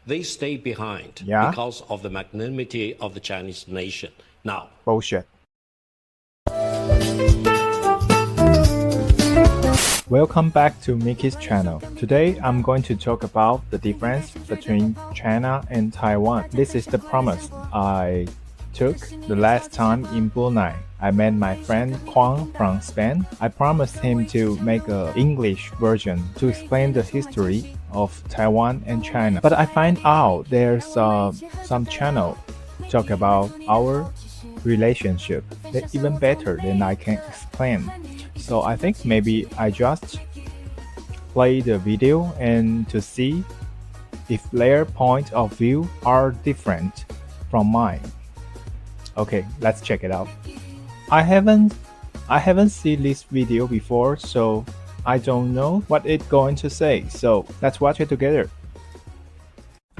they stay behind because of the magnanimity of the Chinese nation. Now, bullshit. Welcome back to Micky's channel. Today I'm going to talk about the difference between China and Taiwan. This is the promise I took the last time in Brunei. I met my friend Kwang from Spain. I promised him to make an English version to explain the history of Taiwan and China. But I find out there's some channel talk about our relationship. They're even better than I can explain. So I think maybe I just play the video and to see if their point of view are different from mine. Okay, let's check it out. I haven't seen this video before, so I don't know what it's going to say. So let's watch it together.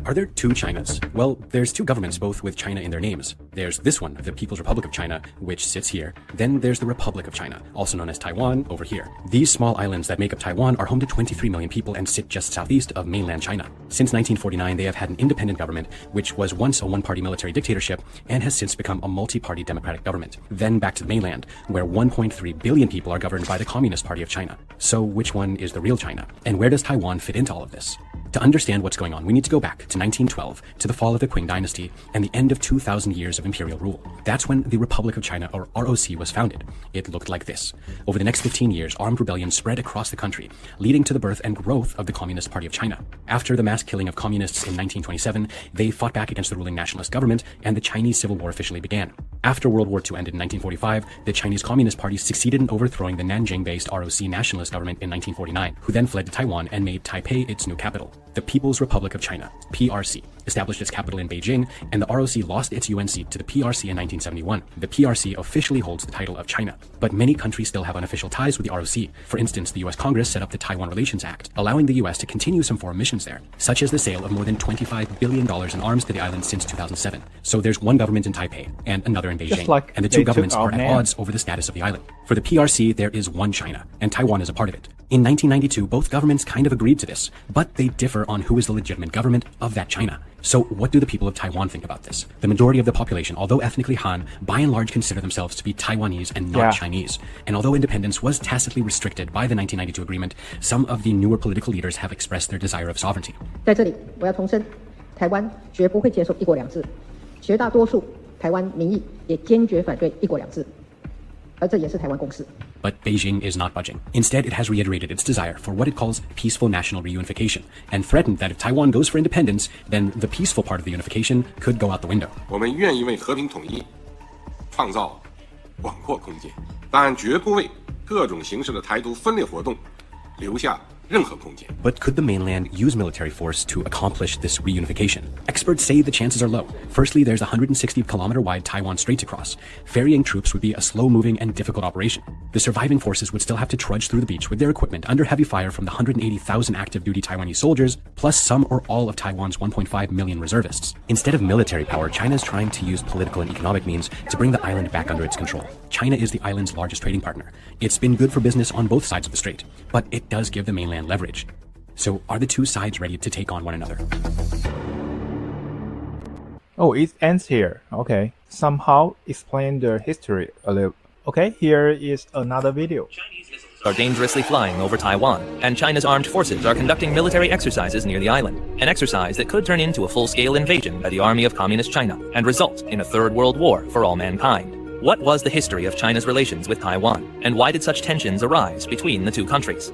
Are there two Chinas? Well, there's two governments, both with China in their names. There's this one, the People's Republic of China, which sits here. Then there's the Republic of China, also known as Taiwan, over here. These small islands that make up Taiwan are home to 23 million people and sit just southeast of mainland China. Since 1949, they have had an independent government, which was once a one-party military dictatorship and has since become a multi-party democratic government. Then back to the mainland, where 1.3 billion people are governed by the Communist Party of China. So which one is the real China? And where does Taiwan fit into all of this? To understand what's going on, we need to go back to 1912, to the fall of the Qing dynasty and the end of 2,000 years of imperial rule. That's when the Republic of China, or ROC, was founded. It looked like this. Over the next 15 years, armed rebellion spread across the country, leading to the birth and growth of the Communist Party of China. After the mass killing of communists in 1927, they fought back against the ruling nationalist government, and the Chinese Civil War officially began. After World War II ended in 1945, the Chinese Communist Party succeeded in overthrowing the Nanjing-based ROC nationalist government in 1949, who then fled to Taiwan and made Taipei its new capital. The People's Republic of China, PRC, established its capital in Beijing, and the ROC lost its UN seat to the PRC in 1971. The PRC officially holds the title of China, but many countries still have unofficial ties with the ROC. For instance, the US Congress set up the Taiwan Relations Act, allowing the US to continue some foreign missions there, such as the sale of more than $25 billion in arms to the island since 2007. So there's one government in Taipei and another in Beijing, and the two governments are at odds over the status of the island. For the PRC, there is one China, and Taiwan is a part of it. In 1992, both governments kind of agreed to this, but they differ on who is the legitimate government of that China. So what do the people of Taiwan think about this? The majority of the population, although ethnically Han, by and large consider themselves to be Taiwanese and not Chinese. And although independence was tacitly restricted by the 1992 agreement, some of the newer political leaders have expressed their desire of sovereignty. 在这里，我要重申，台湾绝不会接受一国两制，绝大多数台湾民意也坚决反对一国两制，而这也是台湾共识。 But Beijing is not budging. Instead, it has reiterated its desire for what it calls peaceful national reunification, and threatened that if Taiwan goes for independence, then the peaceful part of the unification could go out the window. 我们愿意为和平统一创造广阔空间，但绝不为各种形式的台独分裂活动留下 But could the mainland use military force to accomplish this reunification? Experts say the chances are low. Firstly, there's a 160-kilometer-wide Taiwan Strait to cross. Ferrying troops would be a slow-moving and difficult operation. The surviving forces would still have to trudge through the beach with their equipment under heavy fire from the 180,000 active-duty Taiwanese soldiers, plus some or all of Taiwan's 1.5 million reservists. Instead of military power, China is trying to use political and economic means to bring the island back under its control. China is the island's largest trading partner. It's been good for business on both sides of the strait, but it does give the mainland leverage. So are the two sides ready to take on one another? Oh, it ends here. Okay. Somehow explain the history a little. Okay, here is another video. Chinese missiles are dangerously flying over Taiwan, and China's armed forces are conducting military exercises near the island, an exercise that could turn into a full-scale invasion by the army of Communist China and result in a third world war for all mankind. What was the history of China's relations with Taiwan, and why did such tensions arise between the two countries?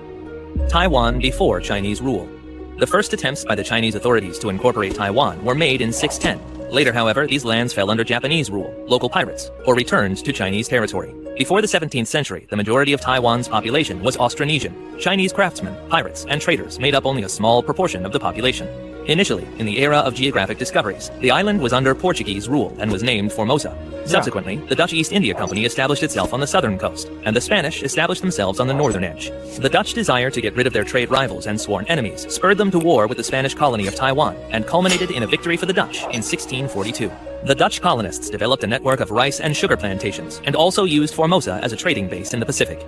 Taiwan before Chinese rule. The first attempts by the Chinese authorities to incorporate Taiwan were made in 610. Later, however, these lands fell under Japanese rule, local pirates, or returned to Chinese territory. Before the 17th century, the majority of Taiwan's population was Austronesian. Chinese craftsmen, pirates, and traders made up only a small proportion of the population. Initially, in the era of geographic discoveries, the island was under Portuguese rule and was named Formosa. Subsequently, the Dutch East India Company established itself on the southern coast, and the Spanish established themselves on the northern edge. The Dutch desire to get rid of their trade rivals and sworn enemies spurred them to war with the Spanish colony of Taiwan, and culminated in a victory for the Dutch in 1642. The Dutch colonists developed a network of rice and sugar plantations, and also used Formosa as a trading base in the Pacific.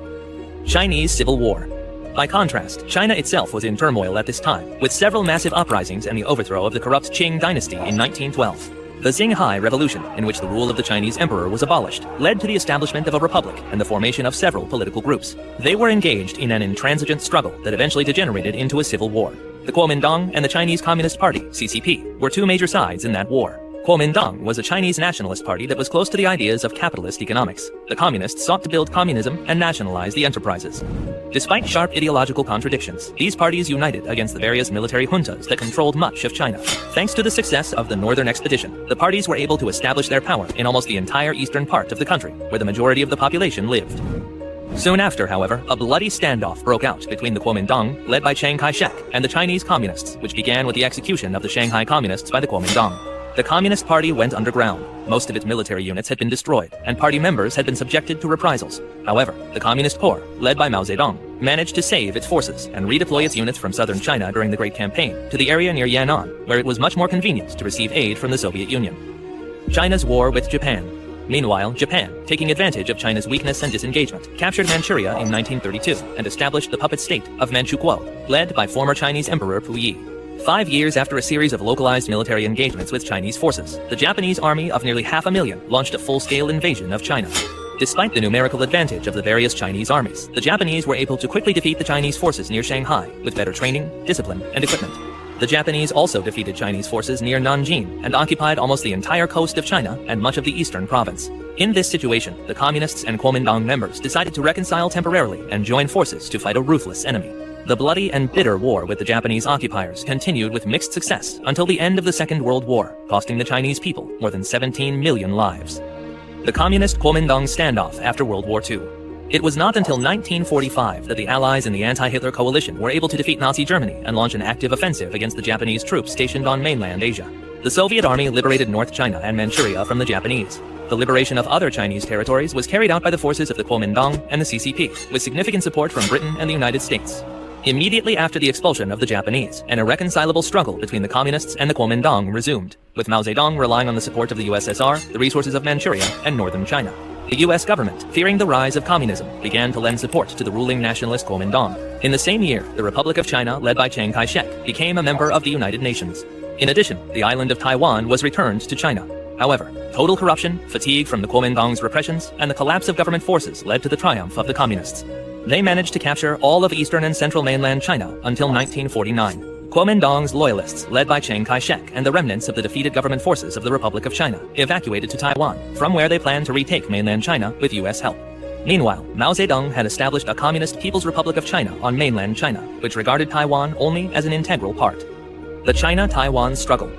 Chinese Civil War. By contrast, China itself was in turmoil at this time, with several massive uprisings and the overthrow of the corrupt Qing dynasty in 1912. The Xinhai Revolution, in which the rule of the Chinese emperor was abolished, led to the establishment of a republic and the formation of several political groups. They were engaged in an intransigent struggle that eventually degenerated into a civil war. The Kuomintang and the Chinese Communist Party, CCP, were two major sides in that war. Kuomintang was a Chinese nationalist party that was close to the ideas of capitalist economics. The communists sought to build communism and nationalize the enterprises. Despite sharp ideological contradictions, these parties united against the various military juntas that controlled much of China. Thanks to the success of the Northern Expedition, the parties were able to establish their power in almost the entire eastern part of the country, where the majority of the population lived. Soon after, however, a bloody standoff broke out between the Kuomintang, led by Chiang Kai-shek, and the Chinese Communists, which began with the execution of the Shanghai Communists by the Kuomintang. The Communist Party went underground. Most of its military units had been destroyed, and party members had been subjected to reprisals. However, the Communist Corps, led by Mao Zedong, managed to save its forces and redeploy its units from southern China during the Great Campaign to the area near Yan'an, where it was much more convenient to receive aid from the Soviet Union. China's war with Japan. Meanwhile, Japan, taking advantage of China's weakness and disengagement, captured Manchuria in 1932 and established the puppet state of Manchukuo, led by former Chinese Emperor Puyi. 5 years after a series of localized military engagements with Chinese forces, the Japanese army of nearly 500,000 launched a full-scale invasion of China. Despite the numerical advantage of the various Chinese armies, the Japanese were able to quickly defeat the Chinese forces near Shanghai with better training, discipline, and equipment. The Japanese also defeated Chinese forces near Nanjing and occupied almost the entire coast of China and much of the eastern province. In this situation, the Communists and Kuomintang members decided to reconcile temporarily and join forces to fight a ruthless enemy. The bloody and bitter war with the Japanese occupiers continued with mixed success until the end of the Second World War, costing the Chinese people more than 17 million lives. The Communist-Kuomintang standoff after World War II. It was not until 1945 that the Allies in the anti-Hitler coalition were able to defeat Nazi Germany and launch an active offensive against the Japanese troops stationed on mainland Asia. The Soviet Army liberated North China and Manchuria from the Japanese. The liberation of other Chinese territories was carried out by the forces of the Kuomintang and the CCP, with significant support from Britain and the United States. Immediately after the expulsion of the Japanese, an irreconcilable struggle between the Communists and the Kuomintang resumed, with Mao Zedong relying on the support of the USSR, the resources of Manchuria, and northern China. The US government, fearing the rise of communism, began to lend support to the ruling nationalist Kuomintang. In the same year, the Republic of China, led by Chiang Kai-shek, became a member of the United Nations. In addition, the island of Taiwan was returned to China. However, total corruption, fatigue from the Kuomintang's repressions, and the collapse of government forces led to the triumph of the Communists. They managed to capture all of eastern and central mainland China until 1949. Kuomintang's loyalists, led by Chiang Kai-shek and the remnants of the defeated government forces of the Republic of China, evacuated to Taiwan, from where they planned to retake mainland China with US help. Meanwhile, Mao Zedong had established a Communist People's Republic of China on mainland China, which regarded Taiwan only as an integral part. The China-Taiwan struggle.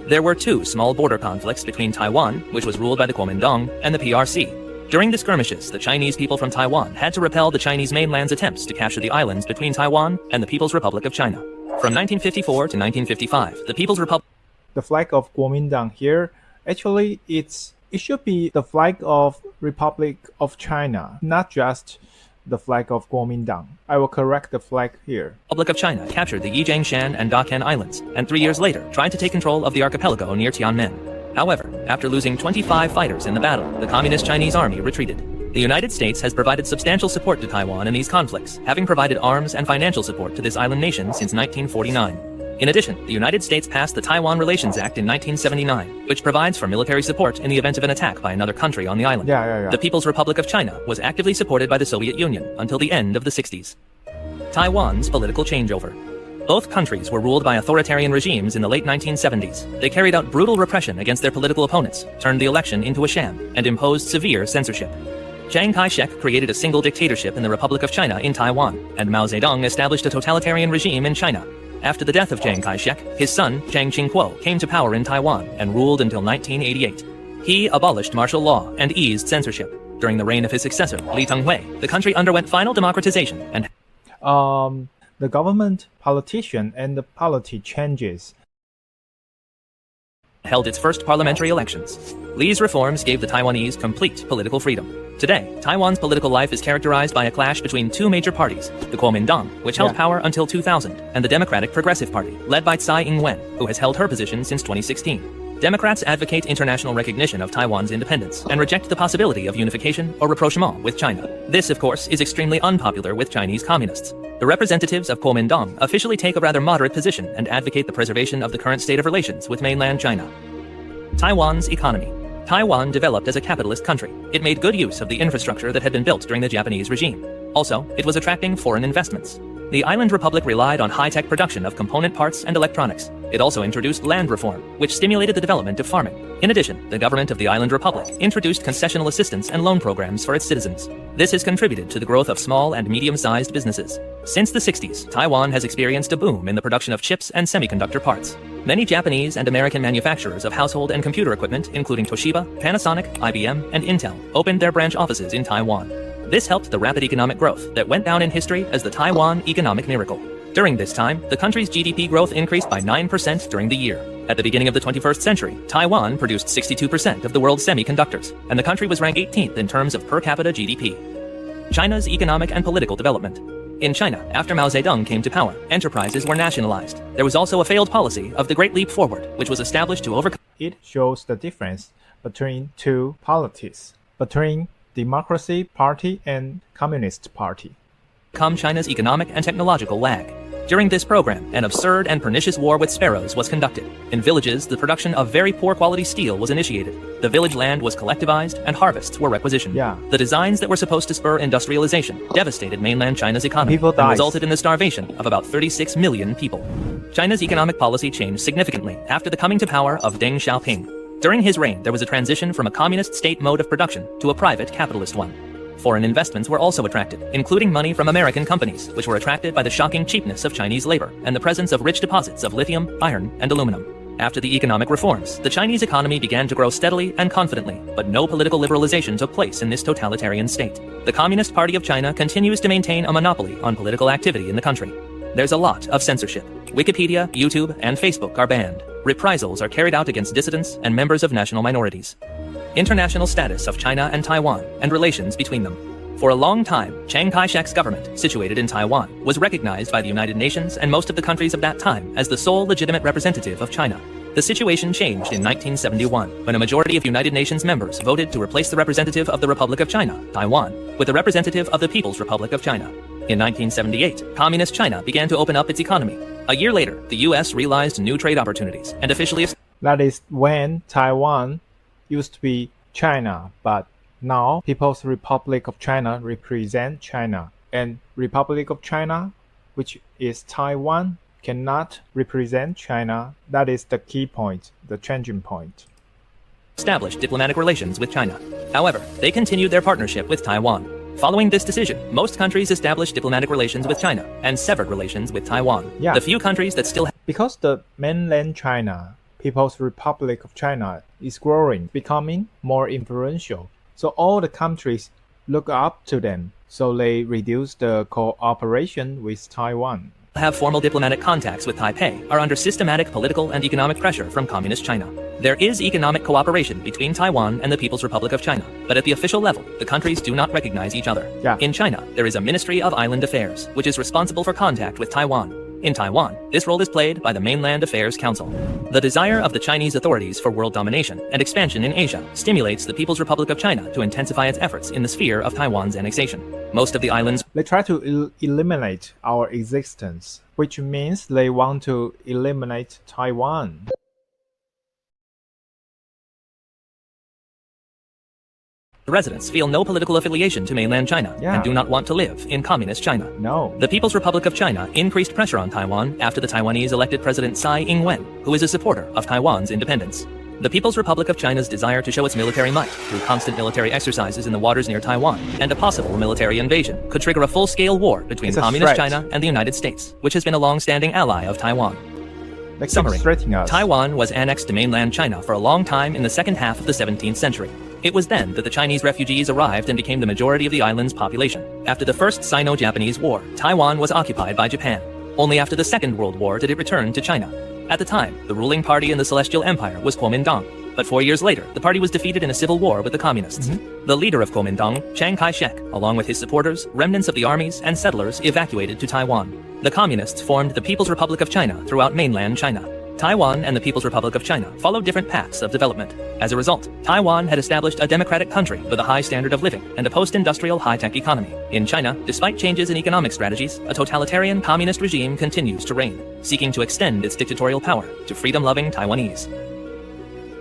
There were two small border conflicts between Taiwan, which was ruled by the Kuomintang, and the PRC. During the skirmishes, the Chinese people from Taiwan had to repel the Chinese mainland's attempts to capture the islands between Taiwan and the People's Republic of China. From 1954 to 1955, the People's Republic... The flag of Kuomintang here, actually it should be the flag of Republic of China, not just the flag of Kuomintang. I will correct the flag here. Republic of China captured the Yijiangshan and Daqian Islands, and 3 years later tried to take control of the archipelago near Tianmen. However, after losing 25 fighters in the battle, the Communist Chinese army retreated. The United States has provided substantial support to Taiwan in these conflicts, having provided arms and financial support to this island nation since 1949. In addition, the United States passed the Taiwan Relations Act in 1979, which provides for military support in the event of an attack by another country on the island. The People's Republic of China was actively supported by the Soviet Union until the end of the 60s. Taiwan's political changeover. Both countries were ruled by authoritarian regimes in the late 1970s. They carried out brutal repression against their political opponents, turned the election into a sham, and imposed severe censorship. Chiang Kai-shek created a single dictatorship in the Republic of China in Taiwan, and Mao Zedong established a totalitarian regime in China. After the death of Chiang Kai-shek, his son, Chiang Ching-kuo, came to power in Taiwan and ruled until 1988. He abolished martial law and eased censorship. During the reign of his successor, Li Tenghui, the country underwent final democratization and... The government, politician, and the polity changes. Held its first parliamentary elections. Li's reforms gave the Taiwanese complete political freedom. Today, Taiwan's political life is characterized by a clash between two major parties, the Kuomintang, which held power until 2000, and the Democratic Progressive Party, led by Tsai Ing-wen, who has held her position since 2016. Democrats advocate international recognition of Taiwan's independence and reject the possibility of unification or rapprochement with China. This, of course, is extremely unpopular with Chinese communists. The representatives of Kuomintang officially take a rather moderate position and advocate the preservation of the current state of relations with mainland China. Taiwan's economy. Taiwan developed as a capitalist country. It made good use of the infrastructure that had been built during the Japanese regime. Also, it was attracting foreign investments. The island republic relied on high-tech production of component parts and electronics. It also introduced land reform, which stimulated the development of farming. In addition, the government of the island republic introduced concessional assistance and loan programs for its citizens. This has contributed to the growth of small and medium-sized businesses. Since the 60s, Taiwan has experienced a boom in the production of chips and semiconductor parts. Many Japanese and American manufacturers of household and computer equipment, including Toshiba, Panasonic, IBM, and Intel, opened their branch offices in Taiwan. This helped the rapid economic growth that went down in history as the Taiwan economic miracle. During this time, the country's GDP growth increased by 9% during the year. At the beginning of the 21st century, Taiwan produced 62% of the world's semiconductors, and the country was ranked 18th in terms of per capita GDP. China's economic and political development. In China, after Mao Zedong came to power, enterprises were nationalized. There was also a failed policy of the Great Leap Forward, which was established to overcome. It shows the difference between two polities, between Democracy Party and Communist Party. China's economic and technological lag. During this program, an absurd and pernicious war with sparrows was conducted. In villages, the production of very poor quality steel was initiated. The village land was collectivized and harvests were requisitioned. The designs that were supposed to spur industrialization devastated mainland China's economy and resulted in the starvation of about 36 million people. China's economic policy changed significantly after the coming to power of Deng Xiaoping. During his reign, there was a transition from a communist state mode of production to a private capitalist one. Foreign investments were also attracted, including money from American companies, which were attracted by the shocking cheapness of Chinese labor and the presence of rich deposits of lithium, iron, and aluminum. After the economic reforms, the Chinese economy began to grow steadily and confidently, but no political liberalization took place in this totalitarian state. The Communist Party of China continues to maintain a monopoly on political activity in the country. There's a lot of censorship. Wikipedia, YouTube, and Facebook are banned. Reprisals are carried out against dissidents and members of national minorities. International status of China and Taiwan and relations between them. For a long time, Chiang Kai-shek's government, situated in Taiwan, was recognized by the United Nations and most of the countries of that time as the sole legitimate representative of China. The situation changed in 1971, when a majority of United Nations members voted to replace the representative of the Republic of China, Taiwan, with the representative of the People's Republic of China. In 1978, Communist China began to open up its economy. A year later, the U.S. realized new trade opportunities and officially... That is when Taiwan used to be China, but now People's Republic of China represent China, and Republic of China, which is Taiwan, cannot represent China. That is the key point, the changing point. Established diplomatic relations with China. However, they continued their partnership with Taiwan. Following this decision, most countries established diplomatic relations with China and severed relations with Taiwan. The few countries that still because the mainland China, People's Republic of China, is growing, becoming more influential. So all the countries look up to them. So they reduce the cooperation with Taiwan. Have formal diplomatic contacts with Taipei are under systematic political and economic pressure from Communist China. There is economic cooperation between Taiwan and the People's Republic of China, but at the official level, the countries do not recognize each other. In China, there is a Ministry of Island Affairs, which is responsible for contact with Taiwan. In Taiwan, this role is played by the Mainland Affairs Council. The desire of the Chinese authorities for world domination and expansion in Asia stimulates the People's Republic of China to intensify its efforts in the sphere of Taiwan's annexation. Most of the islands... They try to eliminate our existence, which means they want to eliminate Taiwan. The residents feel no political affiliation to mainland China and do not want to live in communist China. The People's Republic of China increased pressure on Taiwan after the Taiwanese elected President Tsai Ing-wen, who is a supporter of Taiwan's independence. The People's Republic of China's desire to show its military might through constant military exercises in the waters near Taiwan and a possible military invasion could trigger a full-scale war between Communist China and the United States, which has been a long-standing ally of Taiwan. Summary. Taiwan was annexed to mainland China for a long time in the second half of the 17th century. It was then that the Chinese refugees arrived and became the majority of the island's population. After the First Sino-Japanese War, Taiwan was occupied by Japan. Only after the Second World War did it return to China. At the time, the ruling party in the Celestial Empire was Kuomintang, but 4 years later, the party was defeated in a civil war with the communists. The leader of Kuomintang, Chiang Kai-shek, along with his supporters, remnants of the armies, and settlers evacuated to Taiwan. The communists formed the People's Republic of China throughout mainland China. Taiwan and the People's Republic of China followed different paths of development. As a result, Taiwan had established a democratic country with a high standard of living and a post-industrial high-tech economy. In China, despite changes in economic strategies, a totalitarian communist regime continues to reign, seeking to extend its dictatorial power to freedom-loving Taiwanese.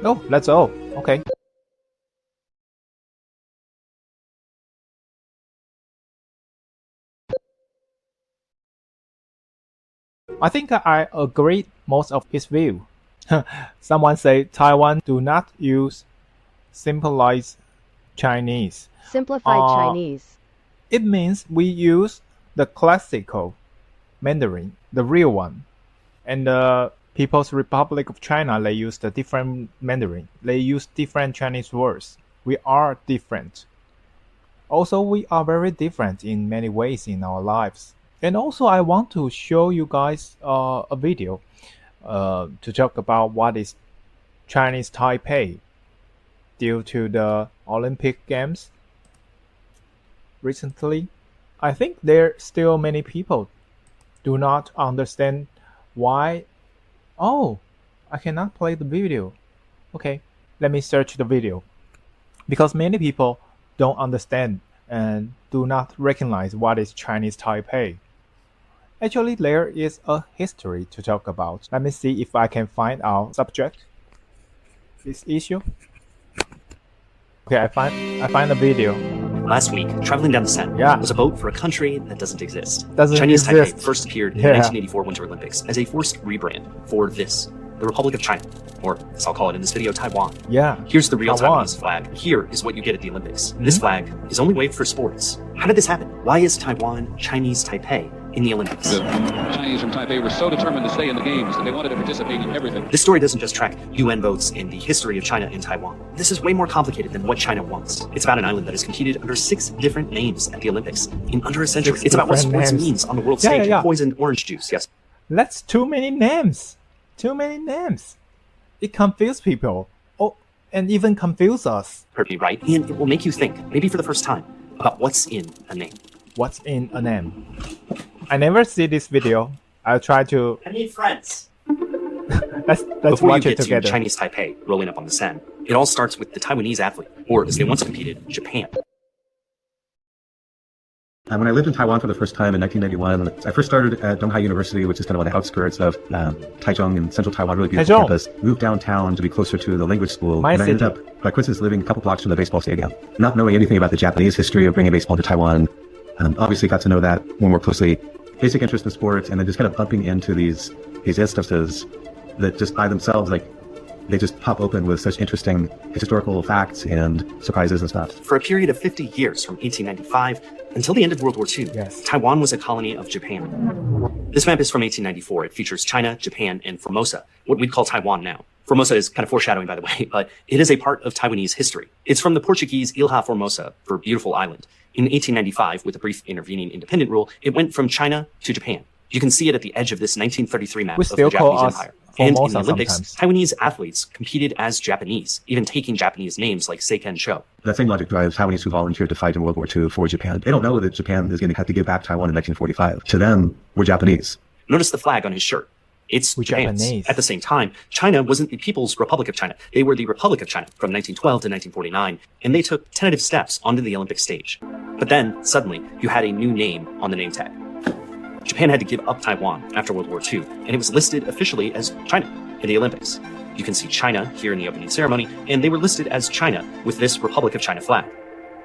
Oh, that's all. Okay. I think I agree most of his view. Someone say Taiwan do not use simplified Chinese. Simplified Chinese. It means we use the classical Mandarin, the real one. And the People's Republic of China, they use the different Mandarin. They use different Chinese words. We are different. Also, we are very different in many ways in our lives. And also, I want to show you guys a video to talk about what is Chinese Taipei due to the Olympic Games recently. I think there still many people do not understand why. Oh, I cannot play the video. Okay, let me search the video. Because many people don't understand and do not recognize what is Chinese Taipei. Actually, there is a history to talk about. Let me see if I can find our subject. This issue. Okay, I find the video. Last week, traveling down the Seine was a vote for a country that doesn't exist. Chinese Taipei first appeared in the 1984 Winter Olympics as a forced rebrand for this, the Republic of China, or as I'll call it in this video, Taiwan. Yeah. Here's the real Taiwan. Taiwanese flag. Here is what you get at the Olympics. This flag is only waved for sports. How did this happen? Why is Taiwan Chinese Taipei in the Olympics? The Chinese from Taipei were so determined to stay in the games that they wanted to participate in everything. This story doesn't just track UN votes in the history of China and Taiwan. This is way more complicated than what China wants. It's about an island that has competed under 6 different names at the Olympics in under a century. It's about what sports means on the world stage. Poisoned orange juice, yes. That's too many names. Too many names. It confuses people. Oh, and even confuse us. Heard me right, and it will make you think, maybe for the first time, about what's in a name. What's in a name? I never see this video. I'll try to. I need friends. let's Before watch you it get together. to Chinese Taipei rolling up on the Seine, it all starts with the Taiwanese athlete, or as they once competed, Japan. When I lived in Taiwan for the first time in 1991, I first started at Donghai University, which is kind of on the outskirts of Taichung in central Taiwan, really beautiful campus. Moved downtown to be closer to the language school, and I ended up, by coincidence, living a couple blocks from the baseball stadium. Not knowing anything about the Japanese history of bringing baseball to Taiwan, obviously got to know that more closely. Basic interest in sports, and then just kind of bumping into these instances that just by themselves, like, they just pop open with such interesting historical facts and surprises and stuff. For a period of 50 years, from 1895 until the end of World War II, Taiwan was a colony of Japan. This map is from 1894. It features China, Japan, and Formosa, what we'd call Taiwan now. Formosa is kind of foreshadowing, by the way, but it is a part of Taiwanese history. It's from the Portuguese Ilha Formosa, for beautiful island. In 1895, with a brief intervening independent rule, it went from China to Japan. You can see it at the edge of this 1933 map of the Japanese Empire. And in the Olympics, Taiwanese athletes competed as Japanese, even taking Japanese names like Seiken Cho. That same logic drives Taiwanese who volunteered to fight in World War II for Japan. They don't know that Japan is going to have to give back Taiwan in 1945. To them, we're Japanese. Notice the flag on his shirt. It's Japan's. At the same time, China wasn't the People's Republic of China. They were the Republic of China from 1912 to 1949, and they took tentative steps onto the Olympic stage. But then, suddenly, you had a new name on the name tag. Japan had to give up Taiwan after World War II, and it was listed officially as China in the Olympics. You can see China here in the opening ceremony, and they were listed as China with this Republic of China flag.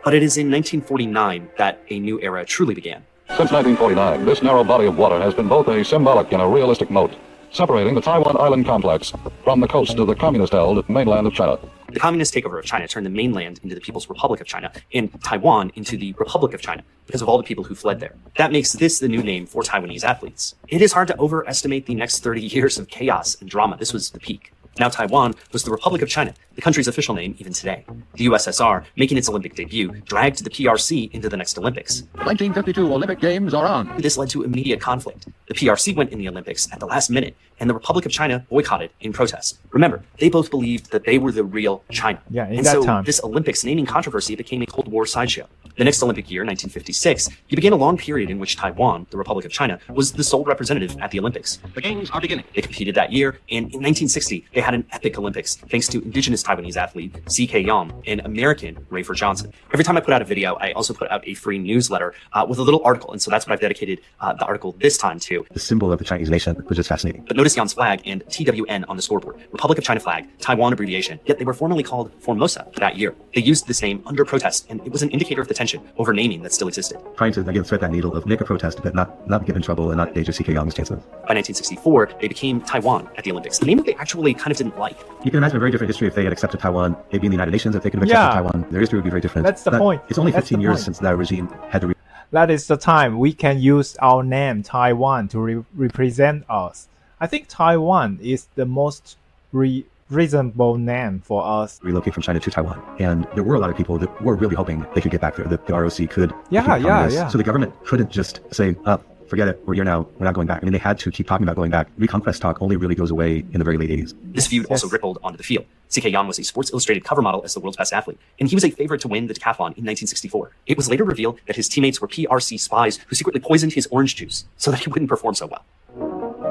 But it is in 1949 that a new era truly began. Since 1949, this narrow body of water has been both a symbolic and a realistic moat, separating the Taiwan Island complex from the coast of the communist-held mainland of China. The communist takeover of China turned the mainland into the People's Republic of China and Taiwan into the Republic of China because of all the people who fled there. That makes this the new name for Taiwanese athletes. It is hard to overestimate the next 30 years of chaos and drama. This was the peak. Now Taiwan was the Republic of China, the country's official name even today. The USSR, making its Olympic debut, dragged the PRC into the next Olympics. The 1952 Olympic Games are on. This led to immediate conflict. The PRC went in the Olympics at the last minute, and the Republic of China boycotted in protest. Remember, they both believed that they were the real China. Yeah, in and that so time. This Olympics naming controversy became a Cold War sideshow. The next Olympic year, 1956, he began a long period in which Taiwan, the Republic of China, was the sole representative at the Olympics. The games are beginning. They competed that year, and in 1960, they had an epic Olympics thanks to indigenous Taiwanese athlete C.K. Yam and American Rayford Johnson. Every time I put out a video, I also put out a free newsletter with a little article, and so that's what I've dedicated the article this time to. The symbol of the Chinese nation was just fascinating. But notice Yan's flag and TWN on the scoreboard. Republic of China flag, Taiwan abbreviation, yet they were formerly called Formosa that year. They used this name under protest, and it was an indicator of the tension over naming that still existed. Trying to, again, thread that needle of make a protest, but not get in trouble and not endanger C.K. Yang's chances. By 1964, they became Taiwan at the Olympics. The name that they actually kind of didn't like. You can imagine a very different history if they had accepted Taiwan, maybe in the United Nations, if they could have accepted Taiwan. Their history would be very different. That's the point. It's only 15 years since that regime had to... That is the time we can use our name, Taiwan, to represent us. I think Taiwan is the most reasonable name for us. Relocate from China to Taiwan. And there were a lot of people that were really hoping they could get back there, that the ROC could. Yeah. So the government couldn't just say, forget it, we're here now, we're not going back. I mean, they had to keep talking about going back. Reconquest talk only really goes away in the very late 80s. This feud also rippled onto the field. C.K. Yan was a Sports Illustrated cover model as the world's best athlete, and he was a favorite to win the decathlon in 1964. It was later revealed that his teammates were PRC spies who secretly poisoned his orange juice so that he wouldn't perform so well.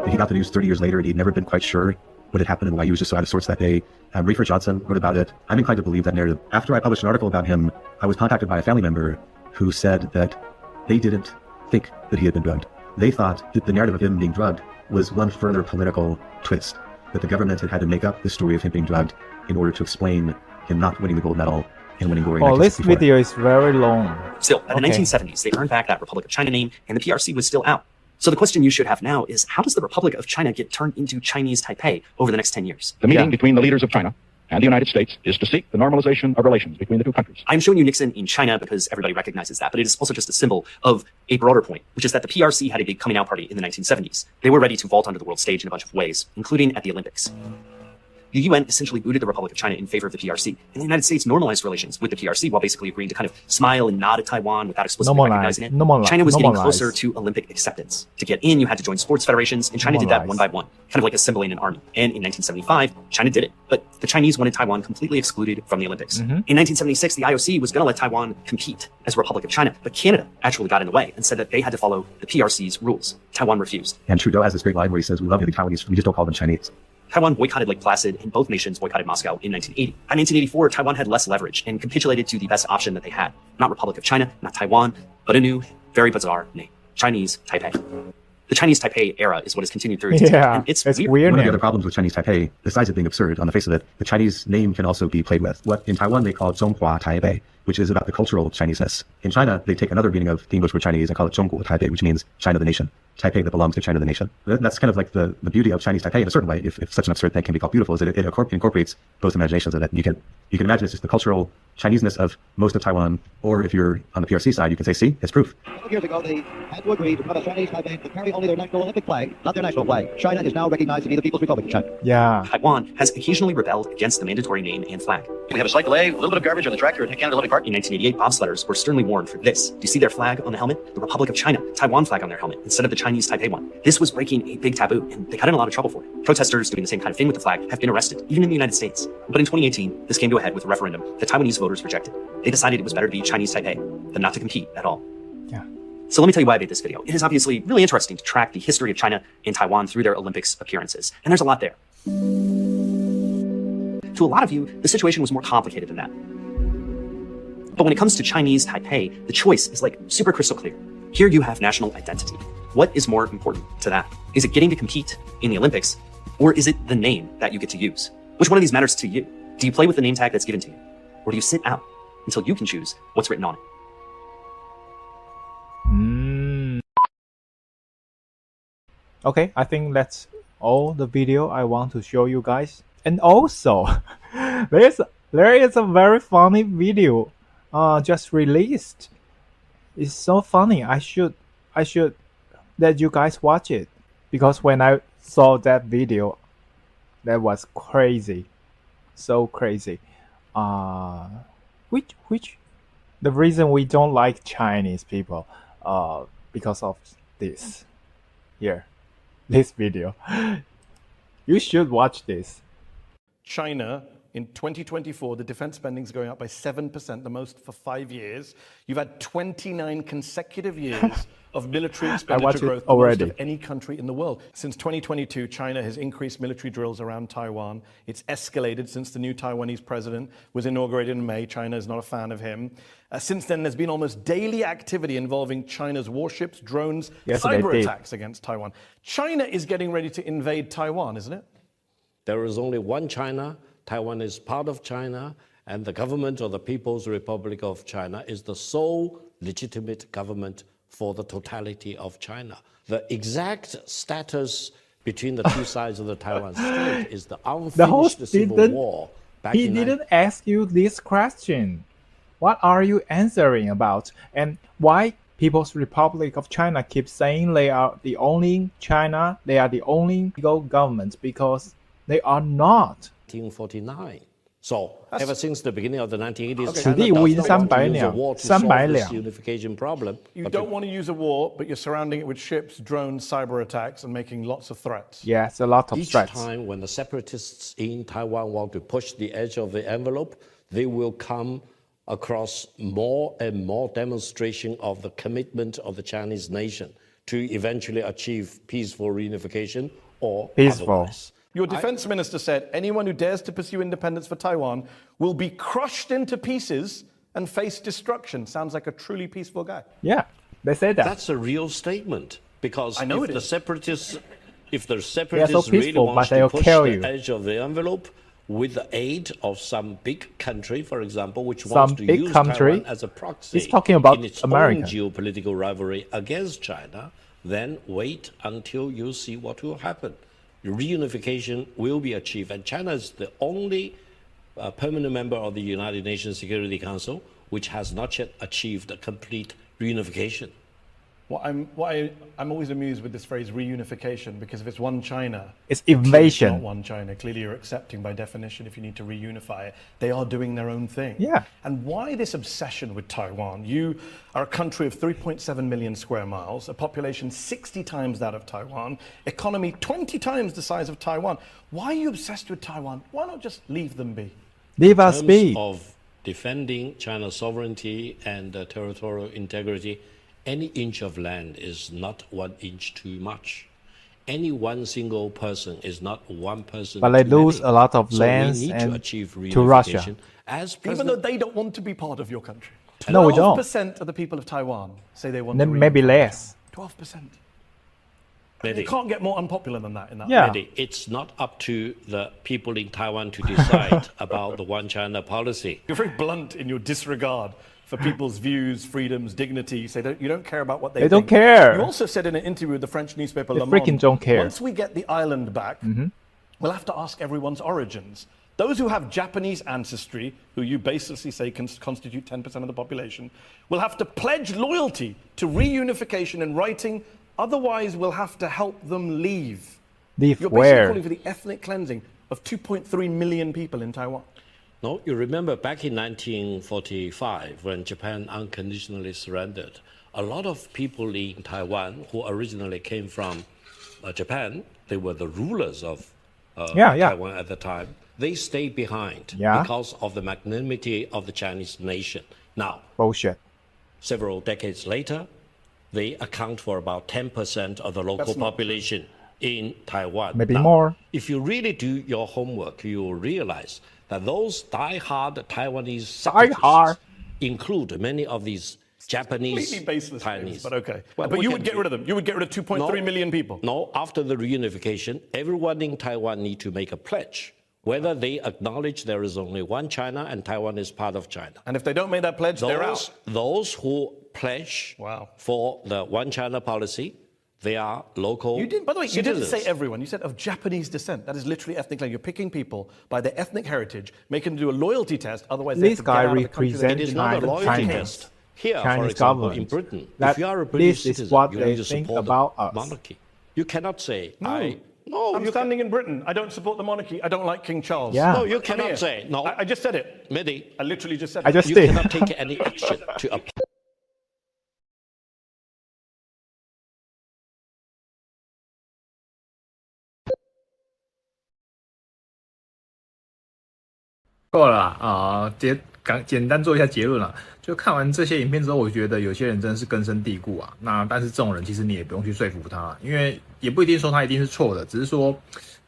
He got the news 30 years later, and he'd never been quite sure what had happened and why he was just so out of sorts that day. Rayford Johnson wrote about it. I'm inclined to believe that narrative. After I published an article about him, I was contacted by a family member who said that they didn't think that he had been drugged. They thought that the narrative of him being drugged was one further political twist, that the government had to make up the story of him being drugged in order to explain him not winning the gold medal and winning glory. Oh, this video is very long. Still, by the 1970s, they earned back that Republic of China name, and the PRC was still out. So the question you should have now is, how does the Republic of China get turned into Chinese Taipei over the next 10 years? The meeting between the leaders of China and the United States is to seek the normalization of relations between the two countries. I'm showing you Nixon in China because everybody recognizes that, but it is also just a symbol of a broader point, which is that the PRC had a big coming out party in the 1970s. They were ready to vault onto the world stage in a bunch of ways, including at the Olympics. The UN essentially booted the Republic of China in favor of the PRC, and the United States normalized relations with the PRC while basically agreeing to kind of smile and nod at Taiwan without explicitly recognizing it. China was getting closer to Olympic acceptance. To get in, you had to join sports federations, and China did that one by one, kind of like assembling an army. And in 1975, China did it, but the Chinese wanted Taiwan completely excluded from the Olympics. In 1976, the IOC was going to let Taiwan compete as a Republic of China, but Canada actually got in the way and said that they had to follow the PRC's rules. Taiwan refused. And Trudeau has this great line where he says, we love you, the Taiwanese, we just don't call them Chinese. Taiwan boycotted Lake Placid, and both nations boycotted Moscow in 1980. By 1984, Taiwan had less leverage and capitulated to the best option that they had. Not Republic of China, not Taiwan, but a new, very bizarre name. Chinese Taipei. The Chinese Taipei era is what has continued through today. Yeah, it's weird. One of the other problems with Chinese Taipei, besides it being absurd on the face of it, the Chinese name can also be played with. What in Taiwan they call Zhonghua Taipei, which is about the cultural Chineseness. In China, they take another meaning of the English word Chinese and call it Zhongguo Taipei, which means China the nation. Taipei that belongs to China the nation. That's kind of like the beauty of Chinese Taipei in a certain way, if such an absurd thing can be called beautiful, is that it incorporates both imaginations of it. You can imagine it's just the cultural Chineseness of most of Taiwan, or if you're on the PRC side, you can say, see, it's proof. 12 years ago, they had to agree to put a Chinese Taipei to carry only their national Olympic flag, not their national flag. China is now recognized to be the People's Republic of China. Yeah. Taiwan has occasionally rebelled against the mandatory name and flag. We have a slight delay, a little bit of garbage on the track here at Canada Olympic Park. In 1988, bobsledders were sternly warned for this. Do you see their flag on the helmet? The Republic of China, Taiwan flag on their helmet, instead of the Chinese Taipei one. This was breaking a big taboo, and they got in a lot of trouble for it. Protesters doing the same kind of thing with the flag have been arrested, even in the United States. But in 2018, this came to a head with a referendum that Taiwanese voters rejected. They decided it was better to be Chinese Taipei than not to compete at all. Yeah. So let me tell you why I made this video. It is obviously really interesting to track the history of China and Taiwan through their Olympics appearances, and there's a lot there. To a lot of you, the situation was more complicated than that. But when it comes to Chinese Taipei, the choice is like super crystal clear. Here you have national identity. What is more important to that? Is it getting to compete in the Olympics, or is it the name that you get to use? Which one of these matters to you? Do you play with the name tag that's given to you? Or do you sit out until you can choose what's written on it? Okay, I think that's all the video I want to show you guys. And also, there is a very funny video just released. It's so funny. I should let you guys watch it, because when I saw that video, that was crazy, so crazy. Which the reason we don't like Chinese people, because of this video. You should watch this. China in 2024, the defense spending is going up by 7%, the most for 5 years. You've had 29 consecutive years of military expenditure growth, the most of any country in the world. Since 2022, China has increased military drills around Taiwan. It's escalated since the new Taiwanese president was inaugurated in May. China is not a fan of him. Since then, there's been almost daily activity involving China's warships, drones, cyber attacks against Taiwan. China is getting ready to invade Taiwan, isn't it? There is only one China. Taiwan is part of China, and the government of the People's Republic of China is the sole legitimate government for the totality of China. The exact status between the two sides of the Taiwan Strait is the unfinished civil war. He didn't ask you this question. What are you answering about? And why People's Republic of China keeps saying they are the only China, they are the only legal government, because they are not. 1949. So ever since the beginning of the 1980s, China does not want to use a war to solve this unification problem. You don't want to use a war, but you're surrounding it with ships, drones, cyber attacks, and making lots of threats. Yes, a lot of threats. Each time when the separatists in Taiwan want to push the edge of the envelope, they will come across more and more demonstration of the commitment of the Chinese nation to eventually achieve peaceful reunification or otherwise. Your defense minister said anyone who dares to pursue independence for Taiwan will be crushed into pieces and face destruction. Sounds like a truly peaceful guy. Yeah, they said that. That's a real statement, because if the separatists so really peaceful, want to push the edge of the envelope with the aid of some big country, for example, which wants to use Taiwan as a proxy in its own geopolitical rivalry against China, then wait until you see what will happen. Reunification will be achieved, and China is the only permanent member of the United Nations Security Council which has not yet achieved a complete reunification. I'm always amused with this phrase reunification, because if it's one China, it's invasion. It's not one China. Clearly, you're accepting by definition if you need to reunify it. They are doing their own thing. Yeah. And why this obsession with Taiwan? You are a country of 3.7 million square miles, a population 60 times that of Taiwan, economy 20 times the size of Taiwan. Why are you obsessed with Taiwan? Why not just leave them be? Leave us be. In terms of defending China's sovereignty and territorial integrity, any inch of land is not 1 inch too much. Any one single person is not one person. But they lose a lot of lands to Russia. Even though they don't want to be part of your country. No, we don't. 12% of the people of Taiwan say they want to maybe less. 12%. You can't get more unpopular than that. It's not up to the people in Taiwan to decide about the one China policy. You're very blunt in your disregard for people's views, freedoms, dignity. You say you don't care about what they think. They don't care. You also said in an interview with the French newspaper Le Monde, freaking don't care. Once we get the island back, we'll have to ask everyone's origins. Those who have Japanese ancestry, who you basically say constitute 10% of the population, will have to pledge loyalty to reunification in writing. Otherwise, we'll have to help them leave. Leave You're where? basically calling for the ethnic cleansing of 2.3 million people in Taiwan. No, you remember back in 1945, when Japan unconditionally surrendered, a lot of people in Taiwan who originally came from Japan, they were the rulers of Taiwan at the time, they stayed behind because of the magnanimity of the Chinese nation. Now, several decades later, they account for about 10% of the local population in Taiwan. Maybe more. If you really do your homework, you will realize that those die-hard Taiwanese separatists include many of these Japanese Chinese. But okay. But you would get rid of them. You would get rid of 2.3 million people. No, after the reunification, everyone in Taiwan need to make a pledge whether they acknowledge there is only one China and Taiwan is part of China. And if they don't make that pledge, they're out. Those who pledge for the one China policy, they are local By the way, citizens. you didn't say everyone. You said of Japanese descent. That is literally ethnic cleansing. You're picking people by their ethnic heritage, making them do a loyalty test. Otherwise, this guy represents it is not a loyalty test. Here, Chinese for example, government. in Britain, that if you are a British this citizen, is what you they need to think support about the us. monarchy. You cannot say, I'm standing in Britain. I don't support the monarchy. I don't like King Charles. No, you cannot say. No, I just said it. Mehdi, I literally just said it. You cannot take any action to apply. 够了啦简单做一下结论啦。就看完这些影片之后，我觉得有些人真的是根深蒂固啊。但是这种人其实你也不用去说服他，因为也不一定说他一定是错的，只是说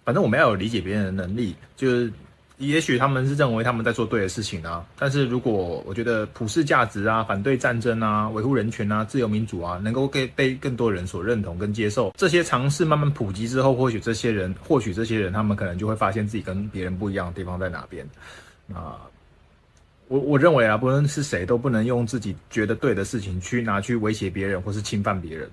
反正我们要有理解别人的能力。就是也许他们是认为他们在做对的事情啊，但是如果我觉得普世价值啊、反对战争啊、维护人权啊、自由民主啊，能够被更多人所认同跟接受，这些尝试慢慢普及之后，或许这些人他们可能就会发现自己跟别人不一样的地方在哪边我认为啊，不论是谁都不能用自己觉得对的事情拿去威胁别人或是侵犯别人。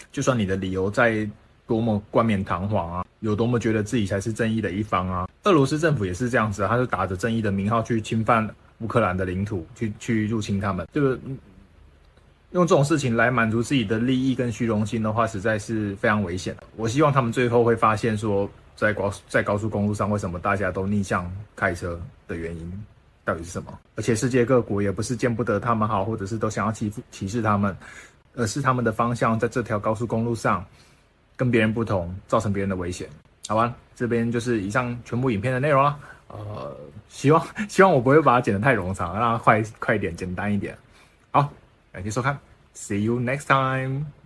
就算你的理由再多么冠冕堂皇啊，有多么觉得自己才是正义的一方啊，俄罗斯政府也是这样子啊，他就打着正义的名号去侵犯乌克兰的领土，去入侵他们，就是用这种事情来满足自己的利益跟虚荣心的话，实在是非常危险的。我希望他们最后会发现说，在高速公路上为什么大家都逆向开车的原因到底是什么？而且世界各国也不是见不得他们好，或者是都想要歧视他们，而是他们的方向在这条高速公路上跟别人不同，造成别人的危险。好吧，这边就是以上全部影片的内容啦。希望我不会把它剪得太冗长，让它快一点，简单一点。好，感谢收看 ，See you next time。